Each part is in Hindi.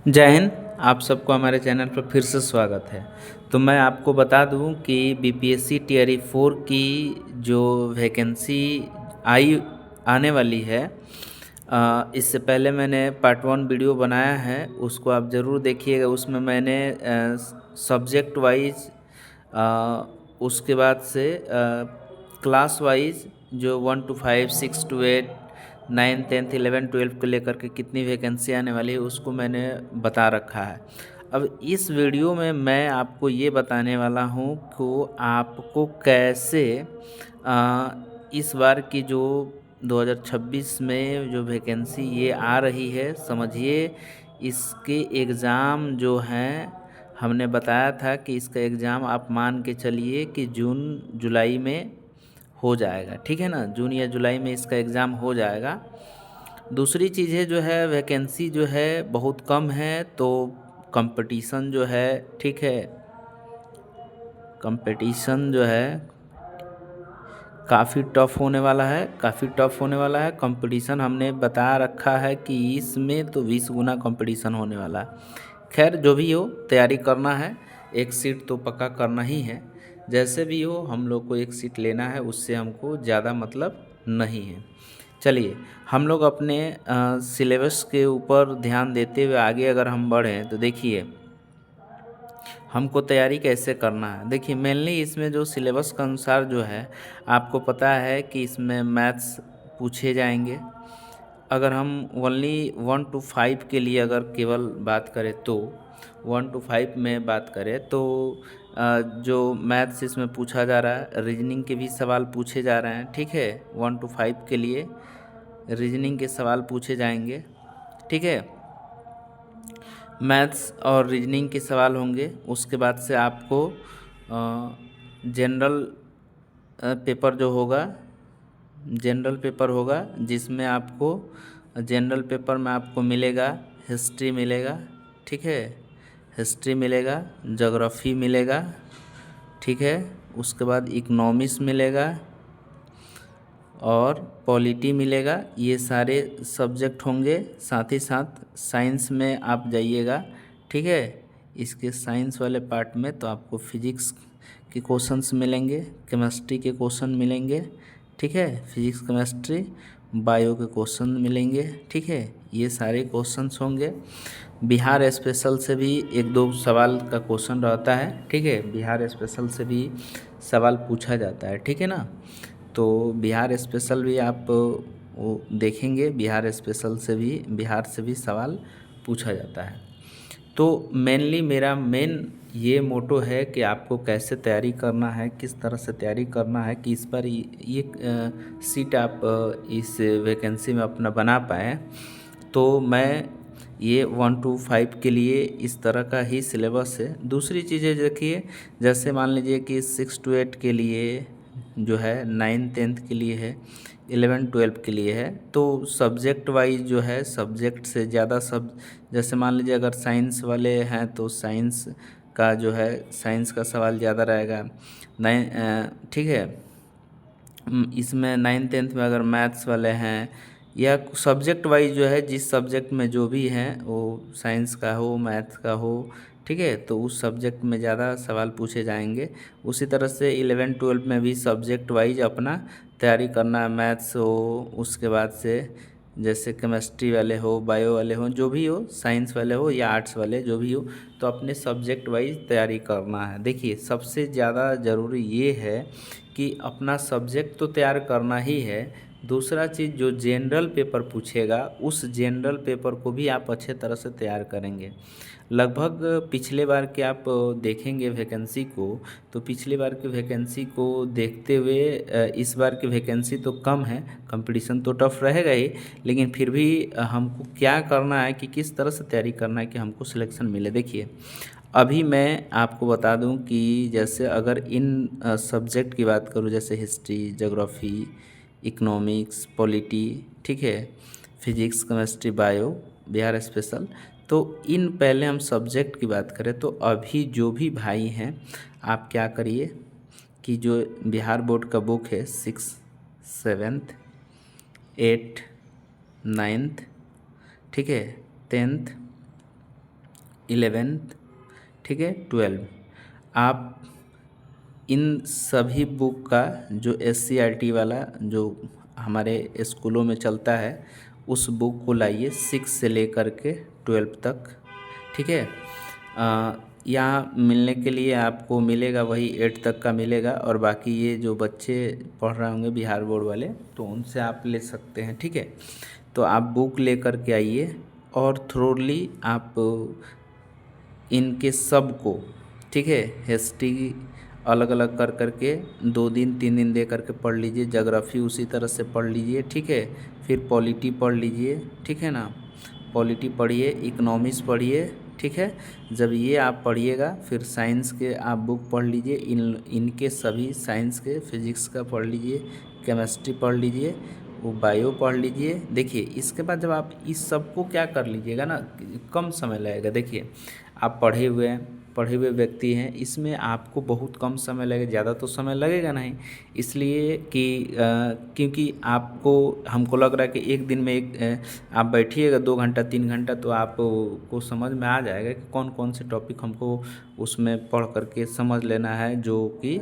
जय हिंद। आप सबको हमारे चैनल पर फिर से स्वागत है। तो मैं आपको बता दूं कि बीपीएससी टीआरई 4 की जो वैकेंसी आई आने वाली है, इससे पहले मैंने पार्ट 1 वीडियो बनाया है, उसको आप ज़रूर देखिएगा। उसमें मैंने सब्जेक्ट वाइज, उसके बाद से क्लास वाइज जो 1 to 5, 6 to 8, 9, 10, 11, 12 को लेकर के कितनी वैकेंसी आने वाली है उसको मैंने बता रखा है। अब इस वीडियो में मैं आपको ये बताने वाला हूँ कि आपको कैसे इस बार की जो 2026 में जो वैकेंसी ये आ रही है, समझिए इसके एग्ज़ाम जो हैं, हमने बताया था कि इसका एग्ज़ाम आप मान के चलिए कि जून जुलाई में हो जाएगा, ठीक है ना। जून या जुलाई में इसका एग्ज़ाम हो जाएगा। दूसरी चीज़ें जो है, वैकेंसी जो है बहुत कम है, तो कंपटीशन जो है, ठीक है, कंपटीशन जो है काफ़ी टफ होने वाला है, काफ़ी टफ होने वाला है। कंपटीशन हमने बता रखा है कि इसमें तो 20 गुना कंपटीशन होने वाला है। खैर जो भी हो, तैयारी करना है, एक सीट तो पक्का करना ही है। जैसे भी हो हम लोग को एक सीट लेना है, उससे हमको ज़्यादा मतलब नहीं है। चलिए हम लोग अपने सिलेबस के ऊपर ध्यान देते हुए आगे अगर हम बढ़ें तो देखिए हमको तैयारी कैसे करना है। देखिए मेनली इसमें जो सिलेबस के अनुसार जो है, आपको पता है कि इसमें मैथ्स पूछे जाएंगे। अगर हम ओनली 1 to 5 के लिए अगर केवल बात करें तो 1 to 5 में बात करें तो जो मैथ्स इसमें पूछा जा रहा है, रीजनिंग के भी सवाल पूछे जा रहे हैं, ठीक है। 1 to 5 के लिए रीजनिंग के सवाल पूछे जाएंगे, ठीक है। मैथ्स और रीजनिंग के सवाल होंगे। उसके बाद से आपको जनरल पेपर जो होगा, जनरल पेपर होगा, जिसमें आपको जनरल पेपर में आपको मिलेगा हिस्ट्री मिलेगा, ठीक है, हिस्ट्री मिलेगा, ज्योग्राफी मिलेगा, ठीक है। उसके बाद इकोनॉमिक्स मिलेगा और पॉलिटी मिलेगा। ये सारे सब्जेक्ट होंगे। साथ ही साथ साइंस में आप जाइएगा, ठीक है। इसके साइंस वाले पार्ट में तो आपको फिजिक्स के क्वेश्चंस मिलेंगे, केमिस्ट्री के क्वेश्चन मिलेंगे, ठीक है, फिजिक्स केमिस्ट्री बायो के क्वेश्चन मिलेंगे, ठीक है। ये सारे क्वेश्चंस होंगे। बिहार स्पेशल से भी एक दो सवाल का क्वेश्चन रहता है, ठीक है। बिहार स्पेशल से भी सवाल पूछा जाता है, ठीक है ना। तो बिहार स्पेशल भी आप वो देखेंगे, बिहार स्पेशल से भी, बिहार से भी सवाल पूछा जाता है। तो मेनली मेरा मेन ये मोटो है कि आपको कैसे तैयारी करना है, किस तरह से तैयारी करना है कि इस पर ये सीट आप इस वैकेंसी में अपना बना पाएँ। तो मैं ये 1 to 5 के लिए इस तरह का ही सिलेबस है। दूसरी चीज़ें देखिए, जैसे मान लीजिए कि 6 to 8 के लिए जो है, 9, 10 के लिए है, 11, 12 के लिए है, तो सब्जेक्ट वाइज जो है, सब्जेक्ट से ज़्यादा सब, जैसे मान लीजिए अगर साइंस वाले हैं तो साइंस का जो है, साइंस का सवाल ज़्यादा रहेगा। ठीक है। इसमें 9, 10 में अगर मैथ्स वाले हैं या सब्जेक्ट वाइज जो है, जिस सब्जेक्ट में जो भी हैं, वो साइंस का हो, मैथ्स का हो, ठीक है, तो उस सब्जेक्ट में ज़्यादा सवाल पूछे जाएंगे। उसी तरह से 11, 12 में भी सब्जेक्ट वाइज अपना तैयारी करना है। मैथ्स हो, उसके बाद से जैसे केमिस्ट्री वाले हो, बायो वाले हो, जो भी हो, साइंस वाले हो या आर्ट्स वाले, जो भी हो, तो अपने सब्जेक्ट वाइज तैयारी करना है। देखिए सबसे ज़्यादा ज़रूरी ये है कि अपना सब्जेक्ट तो तैयार करना ही है। दूसरा चीज़, जो जनरल पेपर पूछेगा उस जनरल पेपर को भी आप अच्छे तरह से तैयार करेंगे। लगभग पिछले बार के आप देखेंगे वैकेंसी को, तो पिछले बार की वैकेंसी को देखते हुए इस बार की वैकेंसी तो कम है, कंपटीशन तो टफ रहेगा ही, लेकिन फिर भी हमको क्या करना है कि किस तरह से तैयारी करना है कि हमको सिलेक्शन मिले। देखिए अभी मैं आपको बता दूं कि जैसे अगर इन सब्जेक्ट की बात करूं, जैसे हिस्ट्री, ज्योग्राफी, इकोनॉमिक्स, पॉलिटी, ठीक है, physics, chemistry, bio, Bihar special, तो इन पहले हम सब्जेक्ट की बात करें तो अभी जो भी भाई हैं, आप क्या करिए कि जो बिहार बोर्ड का बुक है, 6, 7, 8, 9, ठीक है, 10th, 11th, ठीक है, 12। आप इन सभी बुक का जो SCERT वाला जो हमारे स्कूलों में चलता है उस बुक को लाइए 6 से लेकर के 12 तक, ठीक है। यहाँ मिलने के लिए आपको मिलेगा वही 8 तक का मिलेगा, और बाकी ये जो बच्चे पढ़ रहे होंगे बिहार बोर्ड वाले तो उनसे आप ले सकते हैं, ठीक है। तो आप बुक ले कर के आइए और थ्रोली आप इनके सब को, ठीक है, हिस्ट्री अलग अलग कर कर के 2 दिन 3 दिन दे करके पढ़ लीजिए, ज्योग्राफी उसी तरह से पढ़ लीजिए, ठीक है। फिर पॉलिटी पढ़ लीजिए, ठीक है ना, पॉलिटी पढ़िए, इकोनॉमिक्स पढ़िए, ठीक है। जब ये आप पढ़िएगा फिर साइंस के आप बुक पढ़ लीजिए, इनके सभी साइंस के, फिजिक्स का पढ़ लीजिए, केमिस्ट्री पढ़ लीजिए, वो बायो पढ़ लीजिए। देखिए इसके बाद जब आप इस सब को क्या कर लीजिएगा ना, कम समय लगेगा। देखिए आप पढ़े हुए व्यक्ति हैं, इसमें आपको बहुत कम समय लगेगा, ज़्यादा तो समय लगेगा नहीं, इसलिए कि क्योंकि आपको, हमको लग रहा है कि एक दिन में आप बैठिएगा 2 घंटा 3 घंटा तो आपको समझ में आ जाएगा कि कौन कौन से टॉपिक हमको उसमें पढ़ करके समझ लेना है, जो कि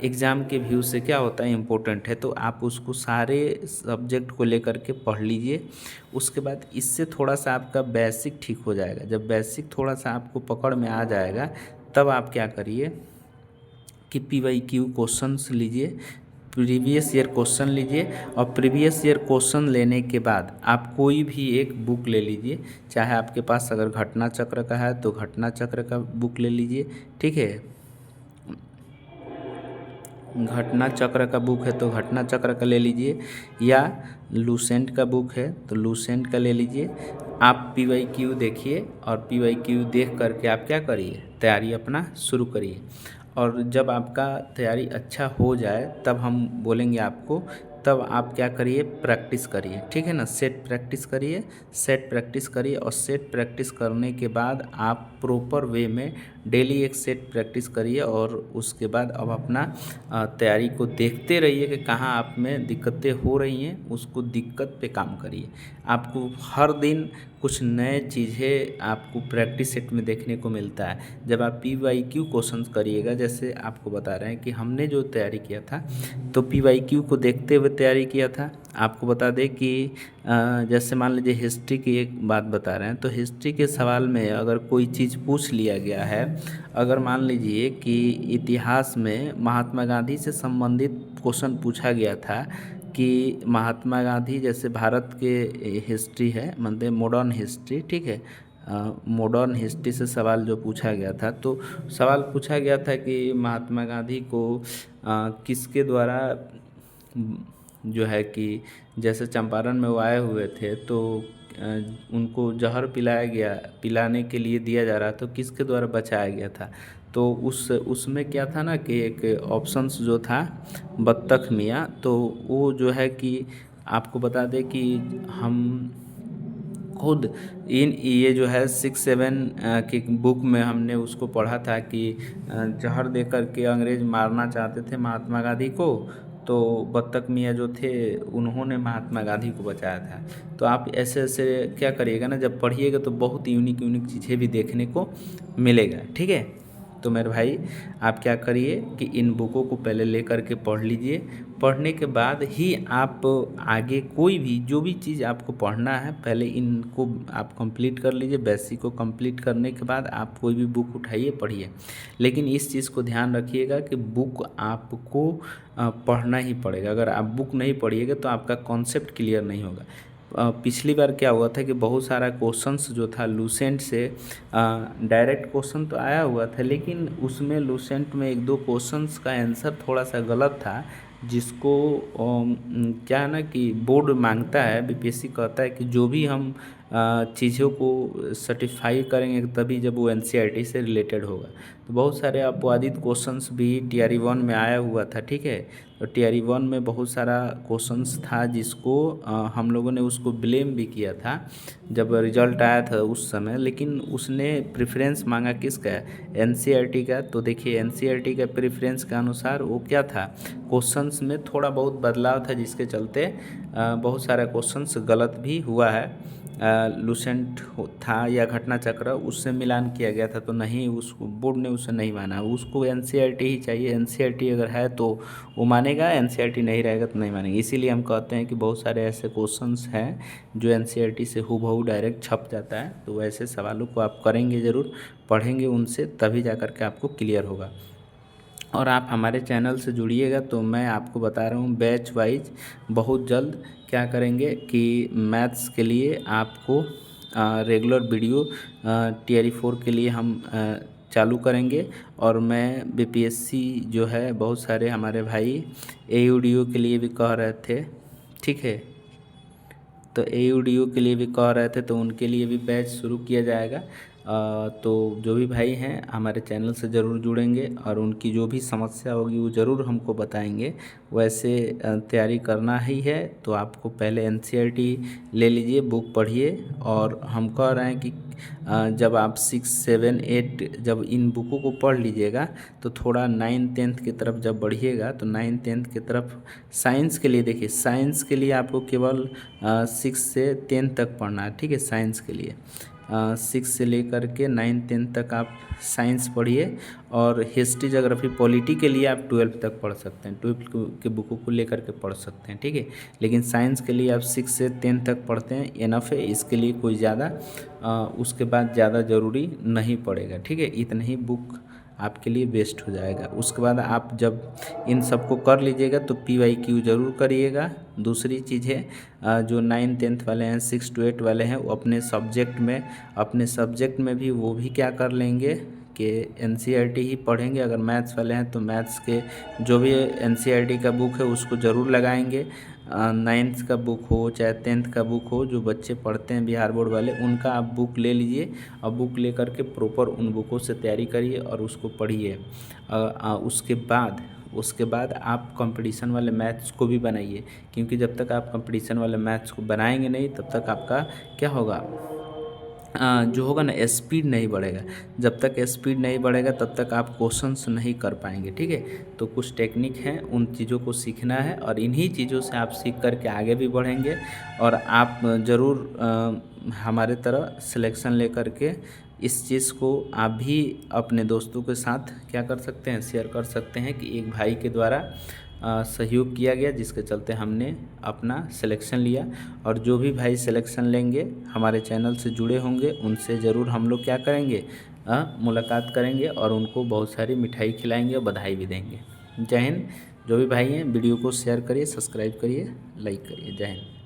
एग्ज़ाम के व्यू से क्या होता है, इम्पोर्टेंट है। तो आप उसको सारे सब्जेक्ट को लेकर के पढ़ लीजिए। उसके बाद इससे थोड़ा सा आपका बेसिक ठीक हो जाएगा। जब बेसिक थोड़ा सा आपको पकड़ में आ जाएगा तब आप क्या करिए कि PYQ क्वेश्चंस लीजिए, प्रीवियस ईयर क्वेश्चन लीजिए, और प्रीवियस ईयर क्वेश्चन लेने के बाद आप कोई भी एक बुक ले लीजिए। चाहे आपके पास अगर घटना चक्र का है तो घटना चक्र का बुक ले लीजिए, ठीक है। घटना चक्र का बुक है तो घटना चक्र का ले लीजिए, या लूसेंट का बुक है तो लूसेंट का ले लीजिए। आप PYQ देखिए, और PYQ देख करके आप क्या करिए, तैयारी अपना शुरू करिए। और जब आपका तैयारी अच्छा हो जाए तब हम बोलेंगे आपको, तब आप क्या करिए, प्रैक्टिस करिए, ठीक है ना। सेट प्रैक्टिस करिए, सेट प्रैक्टिस करिए, और सेट प्रैक्टिस करने के बाद आप प्रॉपर वे में डेली एक सेट प्रैक्टिस करिए। और उसके बाद अब अपना तैयारी को देखते रहिए कि कहाँ आप में दिक्कतें हो रही हैं, उसको दिक्कत पे काम करिए। आपको हर दिन कुछ नए चीज़ें आपको प्रैक्टिस सेट में देखने को मिलता है। जब आप PYQ क्वेश्चंस करिएगा, जैसे आपको बता रहे हैं कि हमने जो तैयारी किया था तो PYQ को देखते हुए तैयारी किया था। आपको बता दें कि जैसे मान लीजिए हिस्ट्री की एक बात बता रहे हैं, तो हिस्ट्री के सवाल में अगर कोई चीज़ पूछ लिया गया है, अगर मान लीजिए कि इतिहास में महात्मा गांधी से संबंधित क्वेश्चन पूछा गया था कि महात्मा गांधी, जैसे भारत के हिस्ट्री है, मतलब मॉडर्न हिस्ट्री, ठीक है, मॉडर्न हिस्ट्री से सवाल जो पूछा गया था, तो सवाल पूछा गया था कि महात्मा गांधी को किसके द्वारा जो है कि जैसे चंपारण में वो आए हुए थे तो उनको जहर पिलाने के लिए दिया जा रहा था, तो किसके द्वारा बचाया गया था। तो उसमें क्या था ना कि एक ऑप्शंस जो था बत्तख मियाँ, तो वो जो है कि आपको बता दें कि हम खुद ये जो है 6-7 की बुक में हमने उसको पढ़ा था कि जहर दे कर के अंग्रेज़ मारना चाहते थे महात्मा गांधी को, तो बत्तख मियाँ जो थे उन्होंने महात्मा गांधी को बचाया था। तो आप ऐसे ऐसे क्या करिएगा ना, जब पढ़िएगा तो बहुत यूनिक यूनिक चीज़ें भी देखने को मिलेगा, ठीक है। तो मेरे भाई आप क्या करिए कि इन बुकों को पहले ले कर के पढ़ लीजिए। पढ़ने के बाद ही आप आगे कोई भी जो भी चीज़ आपको पढ़ना है पहले इनको आप कंप्लीट कर लीजिए। बेसिक को कंप्लीट करने के बाद आप कोई भी बुक उठाइए, पढ़िए। लेकिन इस चीज़ को ध्यान रखिएगा कि बुक आपको पढ़ना ही पड़ेगा। अगर आप बुक नहीं पढ़िएगा तो आपका कॉन्सेप्ट क्लियर नहीं होगा। पिछली बार क्या हुआ था कि बहुत सारा क्वेश्चंस जो था लूसेंट से डायरेक्ट क्वेश्चन तो आया हुआ था, लेकिन उसमें लूसेंट में 1-2 क्वेश्चंस का आंसर थोड़ा सा गलत था, जिसको क्या है ना कि बोर्ड मांगता है, BPSC कहता है कि जो भी हम चीज़ों को सर्टिफाई करेंगे तभी जब वो NCERT से रिलेटेड होगा। तो बहुत सारे अपवादित क्वेश्चंस भी TRE 1 में आया हुआ था, ठीक है। टीआरई 1 में बहुत सारा क्वेश्चंस था जिसको हम लोगों ने उसको ब्लेम भी किया था जब रिजल्ट आया था उस समय, लेकिन उसने प्रेफरेंस मांगा किसका, एनसीईआरटी का। तो देखिए एनसीईआरटी का प्रेफरेंस के अनुसार वो क्या था, क्वेश्चंस में थोड़ा बहुत बदलाव था जिसके चलते बहुत सारा क्वेश्चंस गलत भी हुआ है। लूसेंट था या घटना चक्र उससे मिलान किया गया था, तो नहीं, उसको बोर्ड ने उसे नहीं माना, उसको एनसीईआरटी ही चाहिए। एनसीईआरटी अगर है तो वो मानेगा, एनसीईआरटी नहीं रहेगा तो नहीं मानेगा। इसीलिए हम कहते हैं कि बहुत सारे ऐसे क्वेश्चंस हैं जो एनसीईआरटी से हूबहू डायरेक्ट छप जाता है, तो वैसे सवालों को आप करेंगे ज़रूर, पढ़ेंगे उनसे, तभी जा कर के आपको क्लियर होगा। और आप हमारे चैनल से जुड़िएगा तो मैं आपको बता रहा हूँ बैच वाइज बहुत जल्द क्या करेंगे कि मैथ्स के लिए आपको रेगुलर वीडियो टीआरई 4 के लिए हम चालू करेंगे। और मैं बीपीएससी जो है बहुत सारे हमारे भाई एयूडीओ के लिए भी कह रहे थे, ठीक है, तो एयूडीओ के लिए भी कह रहे थे, तो उनके लिए भी बैच शुरू किया जाएगा। तो जो भी भाई हैं हमारे चैनल से ज़रूर जुड़ेंगे और उनकी जो भी समस्या होगी वो ज़रूर हमको बताएंगे। वैसे तैयारी करना ही है तो आपको पहले एनसीईआरटी ले लीजिए, बुक पढ़िए। और हम कह रहे हैं कि जब आप 6, 7, 8 जब इन बुकों को पढ़ लीजिएगा तो थोड़ा 9, 10 की तरफ जब बढ़िएगा तो 9, 10 की तरफ साइंस के लिए, देखिए साइंस के लिए आपको केवल 6 से 10 तक पढ़ना है, ठीक है। साइंस के लिए 6 से लेकर के 9, 10 तक आप साइंस पढ़िए। और हिस्ट्री, ज्योग्राफी, पॉलिटी के लिए आप 12 तक पढ़ सकते हैं, 12 के बुकों को लेकर के पढ़ सकते हैं, ठीक है। लेकिन साइंस के लिए आप 6 से 10 तक पढ़ते हैं, इनफ है, इसके लिए कोई ज़्यादा उसके बाद ज़्यादा ज़रूरी नहीं पड़ेगा, ठीक है। इतने ही बुक आपके लिए बेस्ट हो जाएगा। उसके बाद आप जब इन सबको कर लीजिएगा तो PYQ ज़रूर करिएगा। दूसरी चीज़ है जो 9, 10 वाले हैं, 6 to 8 वाले हैं, वो अपने सब्जेक्ट में भी वो भी क्या कर लेंगे कि एनसीईआरटी ही पढ़ेंगे। अगर मैथ्स वाले हैं तो मैथ्स के जो भी एनसीईआरटी का बुक है उसको ज़रूर लगाएंगे। 9th का बुक हो चाहे 10th का बुक हो, जो बच्चे पढ़ते हैं बिहार बोर्ड वाले, उनका आप बुक ले लीजिए और बुक ले करके प्रॉपर उन बुकों से तैयारी करिए और उसको पढ़िए। उसके बाद आप कंपटीशन वाले मैथ्स को भी बनाइए, क्योंकि जब तक आप कंपटीशन वाले मैथ्स को बनाएंगे नहीं तब तक आपका क्या होगा, जो होगा ना, स्पीड नहीं बढ़ेगा। जब तक स्पीड नहीं बढ़ेगा तब तक आप क्वेश्चंस नहीं कर पाएंगे, ठीक है। तो कुछ टेक्निक हैं, उन चीज़ों को सीखना है और इन्हीं चीज़ों से आप सीख करके आगे भी बढ़ेंगे। और आप ज़रूर हमारे तरह सिलेक्शन लेकर के इस चीज़ को आप भी अपने दोस्तों के साथ क्या कर सकते हैं, शेयर कर सकते हैं कि एक भाई के द्वारा सहयोग किया गया जिसके चलते हमने अपना सिलेक्शन लिया। और जो भी भाई सिलेक्शन लेंगे हमारे चैनल से जुड़े होंगे उनसे ज़रूर हम लोग क्या करेंगे, मुलाकात करेंगे और उनको बहुत सारी मिठाई खिलाएंगे और बधाई भी देंगे। जय हिंद। जो भी भाई हैं वीडियो को शेयर करिए, सब्सक्राइब करिए, लाइक करिए। जय हिंद।